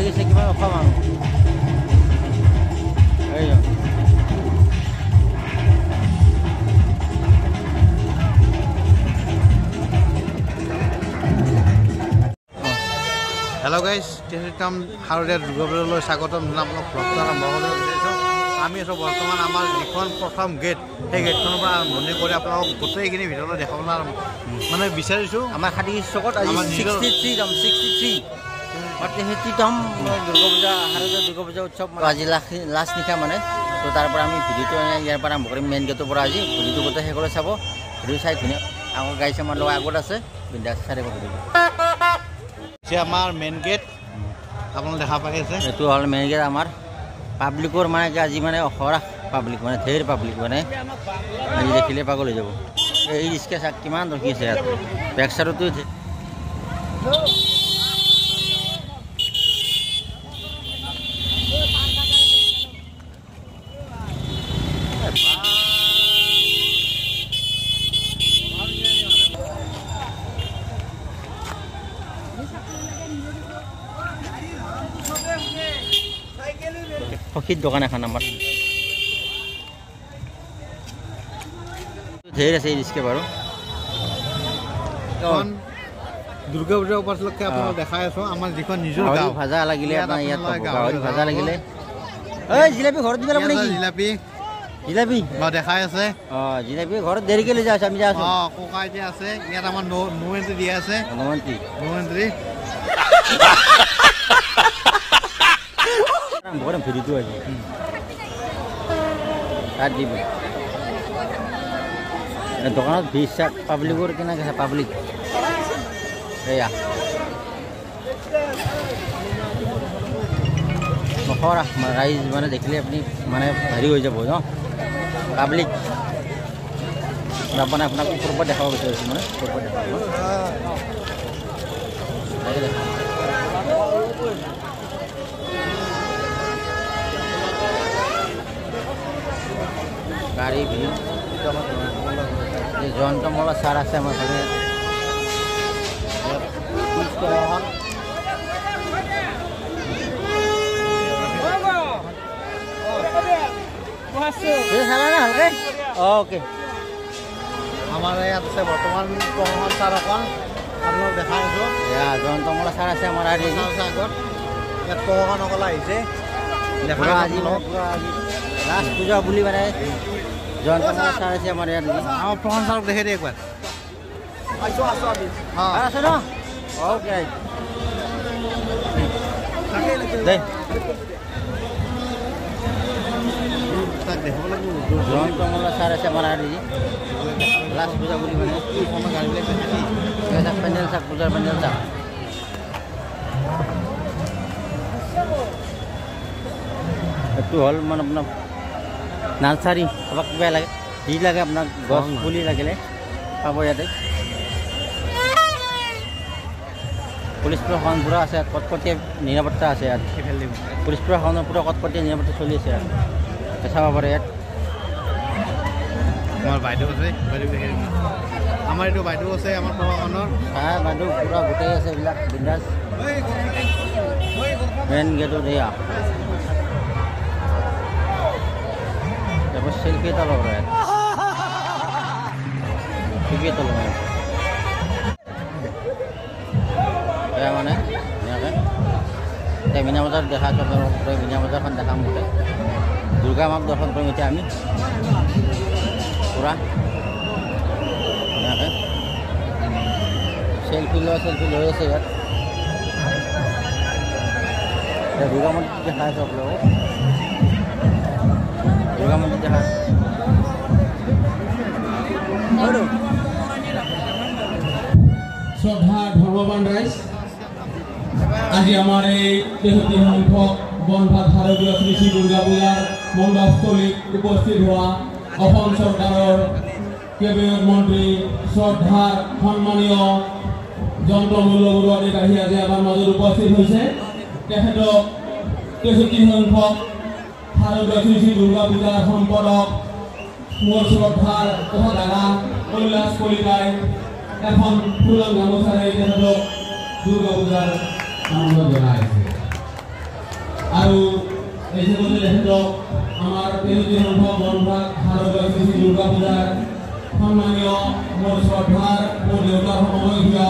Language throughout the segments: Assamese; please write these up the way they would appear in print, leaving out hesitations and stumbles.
গৈছে কিমান অসম মানুহ হেল্ল' গাইজ তিনিটাম শাৰদীয়া দুৰ্গা পূজালৈ স্বাগতম জনাবলৈ ব্লগটো আৰম্ভ কৰিবলৈ বিচাৰিছোঁ আমি আছোঁ বৰ্তমান আমাৰ যিখন প্ৰথম গেট সেই গেটখনৰ পৰা আৰম্ভণি কৰি আপোনালোকক গোটেইখিনি ভিতৰলৈ দেখাবলৈ মানে বিচাৰিছোঁ আমাৰ খাটি চকত আজি 63তম দুৰ্গা পূজা শাৰদীয় দুৰ্গা পূজা উৎসৱ আজি লাষ্ট নিশা মানে তো তাৰ পৰা আমি ভিডিঅ'টো ইয়াৰ পৰা আৰম্ভ কৰিম মেইন গেটৰ পৰা আজি ভিডিঅ'টো গোটেই শেষলৈ চাব ভিডিঅ' চাই ধুনীয়া আগৰ গাড়ী আমাৰ লগত আগত আছে বিন্দাছ চাই থাকিব ভিডিঅ'টো আমাৰ মেইন গেট আপোনালোকে দেখা পাই আছে এইটো হ'ল মেইন গেট আমাৰ পাব্লিকৰ মানে কি আজি মানে অহৰহ পাব্লিক মানে ধেৰ পাব্লিক মানে আজি দেখিলে পাগল হৈ যাব এই ৰিক্সা চাক কিমান ৰখি আছে ইয়াত বেক চাইডতো সখীৰ দোকান এখন আমাৰ ধেৰ আছে এই ৰিক্সা বাৰু দুৰ্গা পূজা উপলক্ষে আপোনালোক দেখাই আছোঁ আমাৰ যিখন নিজৰ গাঁও ভাজা লাগিলে আপোনাৰ ইয়াত গাহৰি ভাজা লাগিলে এই জিলাপি ঘৰত দিব লাগিব নেকি জিলাপি জিলাপি দেখাই আছে জিলাপি ঘৰত দেৰিকৈ লৈ যাই আছোঁ আমি যাই আছোঁ ককা এতিয়া আছে ইয়াত আমাৰ নো এণ্ট্ৰি দিয়া আছে নো এণ্ট্ৰি ঘৰত ভিডিঅ'টো আছে তাত দিব দোকানত ভিৰ চাক পাব্লিকৰ কেনেকৈ আছে পাব্লিক এয়া নখৰা ৰাইজ মানে দেখিলে আপুনি মানে হেৰি হৈ যাব ন পাব্লিক মানে আপোনাক ওপৰৰ পৰা দেখাব বিচাৰিছোঁ মানে ওপৰৰ পৰা দেখাব গাড়ী ভিৰ জয়ন্তমলা ছাৰ আছে আমাৰ ফালে অ'কে আমাৰ ইয়াত আছে বৰ্তমান প্ৰশাসন ছাৰ অকণ আপোনালোক দেখাই আছোঁ জয়ন্তমলা ছাৰ আছে আমাৰ আগত ইয়াত প্ৰশাসনসকল আহিছে দেখা আজি লাষ্ট পূজা বুলি মানে জয়ন্তমলা ছাৰ আছে আমাৰ ইয়াত আমাৰ প্ৰশাসন ছাৰক দেখে দে একবাৰ আছে ন অ'কে দে জয়ন্তমলা ছাৰ আছে আমাৰ ইয়াত লাষ্ট পূজা বুলি মানে পেণ্ডেল চাক পূজাৰ পেণ্ডেল চাক এইটো হ'ল মানে আপোনাৰ নাৰ্চাৰী কাৰোবাক কিবা লাগে যি লাগে আপোনাক গছ পুলি লাগিলে পাব ইয়াতে পুলিচ প্ৰশাসন পূৰা আছে ইয়াত কটকটীয়া নিৰাপত্তা আছে ইয়াত পুলিচ প্ৰশাসনৰ পূৰা কটকটীয়া নিৰাপত্তা চলি আছে ইয়াত চাব পাৰে ইয়াত আমাৰ বাইদেউ আছে আমাৰ এইটো বাইদেউ আছে আমাৰ প্ৰশাসনৰ বাইদেউ পূৰা গোটেই আছে এইবিলাক বিন্দাছ মেইন গেটত এয়া সেলফি এটা লগ ইয়াত সেলফি এটা লগ এয়া মানে ধুনীয়াকৈ এতিয়া মীনা বজাৰ দেখা আপোনালোকক মীনা বজাৰখন দেখাম গোটেই দুৰ্গা মাক দৰ্শন কৰিম এতিয়া আমি পূৰা ধুনীয়াকৈ চেলফি লৈ আছে ইয়াত এতিয়া দুৰ্গা মন্দিৰ দেখাই আছোঁ আপোনালোকক দুৰ্গা মন্দিৰ দেখা শ্ৰদ্ধা ধৰ্মবান ৰাইজ আজি আমাৰ এই 63 সংখ্যক বনভাত শাৰদীয় শ্ৰী শ্ৰী দুৰ্গা পূজাৰ মণ্ডপস্থলীত উপস্থিত হোৱা অসম চৰকাৰৰ কেবিনেট মন্ত্ৰী শ্ৰদ্ধাৰ সন্মানীয় যন্ত্ৰমূল্য অধিকাৰী আজি আমাৰ মাজত উপস্থিত হৈছে তেখেতক 63 সংখ্যক শাৰদীয় শ্ৰী শ্ৰী দুৰ্গা পূজাৰ সম্পাদক মোৰ শ্ৰদ্ধাৰ তথা দাদা কৈলাশ কলিতাই এখন ফুলৰ গামোচাৰে তেখেতক দুৰ্গা পূজাৰ আনন্দ জনাইছে আৰু এই যে তেখেতক আমাৰ 13 সংখ্যক বনভাগ হাৰগৈ শ্ৰী দুৰ্গা পূজাৰ সন্মানীয় মোৰ শ্ৰদ্ধাৰ মোৰ দেউতাৰ সমবয়সীয়া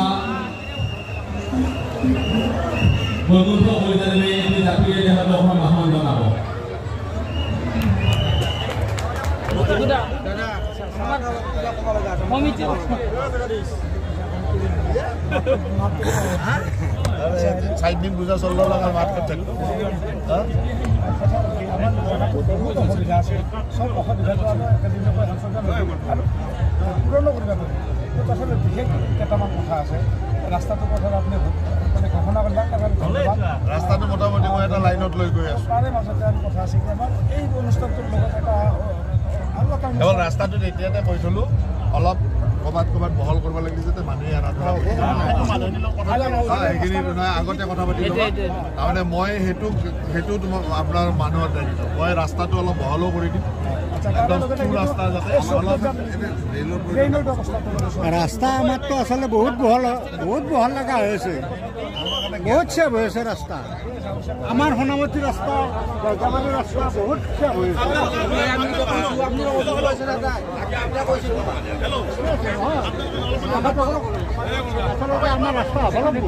বন্ধুত্ব পৰিচালনে এই জাতিয়ে তেখেতক সন্মান জনাব। साइड दिन बुझा चल लगा बात करते असुविधा আছে সব অসুবিধাটো আমাৰ একাডেমিৰ পৰা পূৰণ কৰিব পাৰি আচলতে বিশেষ কেইটামান কথা আছে ৰাস্তাটোৰ কথা আপুনি মানে ঘোষণা কৰিলে ৰাস্তাটো মোটামুটি মই এটা লাইনত লৈ গৈ আছোঁ তাৰে মাজতে আৰু কথা আছে কি আমাৰ এই অনুষ্ঠানটোৰ লগত এটা কেৱল ৰাস্তাটোত এতিয়াতে কৈ থলোঁ অলপ ক'ৰবাত বহল কৰিব লাগিলে যাতে মানুহে সেইখিনি আগতে কথা পাতি তাৰমানে মই সেইটো আপোনাৰ মানুহৰ দায়িত্ব মই ৰাস্তাটো অলপ বহলো কৰি দিম ৰাস্তা যাতে ৰাস্তা আমাৰতো আচলতে বহুত বহল লগা হৈ আছে বহুত চেভ হৈ আছে ৰাস্তা আমাৰ সোণামতী ৰাস্তা গজাবাৰী ৰাস্তা বহুত চেভ হৈ আছে আচলতে আমাৰ ৰাস্তা হ'ব লাগিব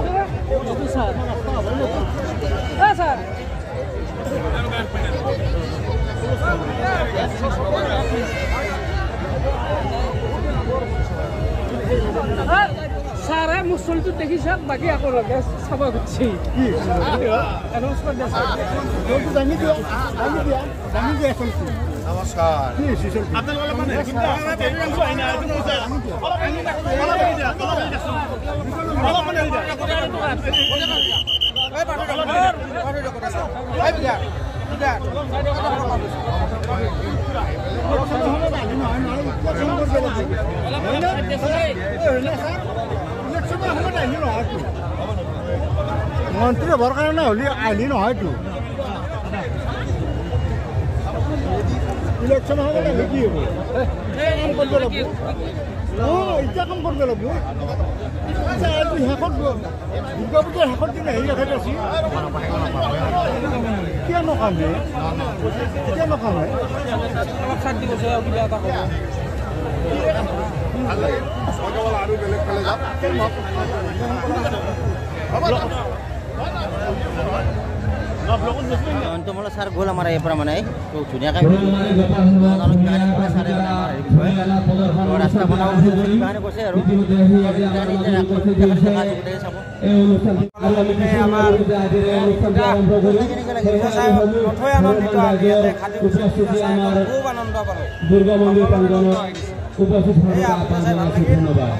ছাৰ মোৰ চলটো দেখি চাওক বাকী আকৌ চাব খুজিছে নমস্কাৰ মন্ত্ৰী হ'বৰ কাৰণে হ'লে আহিলি নহয়তো ইলেকশ্যন হ'ব লাগে কি হ'ব কাম কৰিব লাগিব এতিয়া কাম কৰিব লাগিব শেষত দুৰ্গা পূজাৰ শেষত দিন আহি ৰাখি আছি কিয় নকামে আৰু বেলেগ ফালে যাম অন্তমূল ছাৰ গ'ল আমাৰ এই পৰা মানে তো ধুনীয়াকৈ ৰাস্তা বনাব কাৰণে কৈছে আৰু দুৰ্গা মন্দিৰ প্ৰাংগণত উপস্থিত ধন্যবাদ।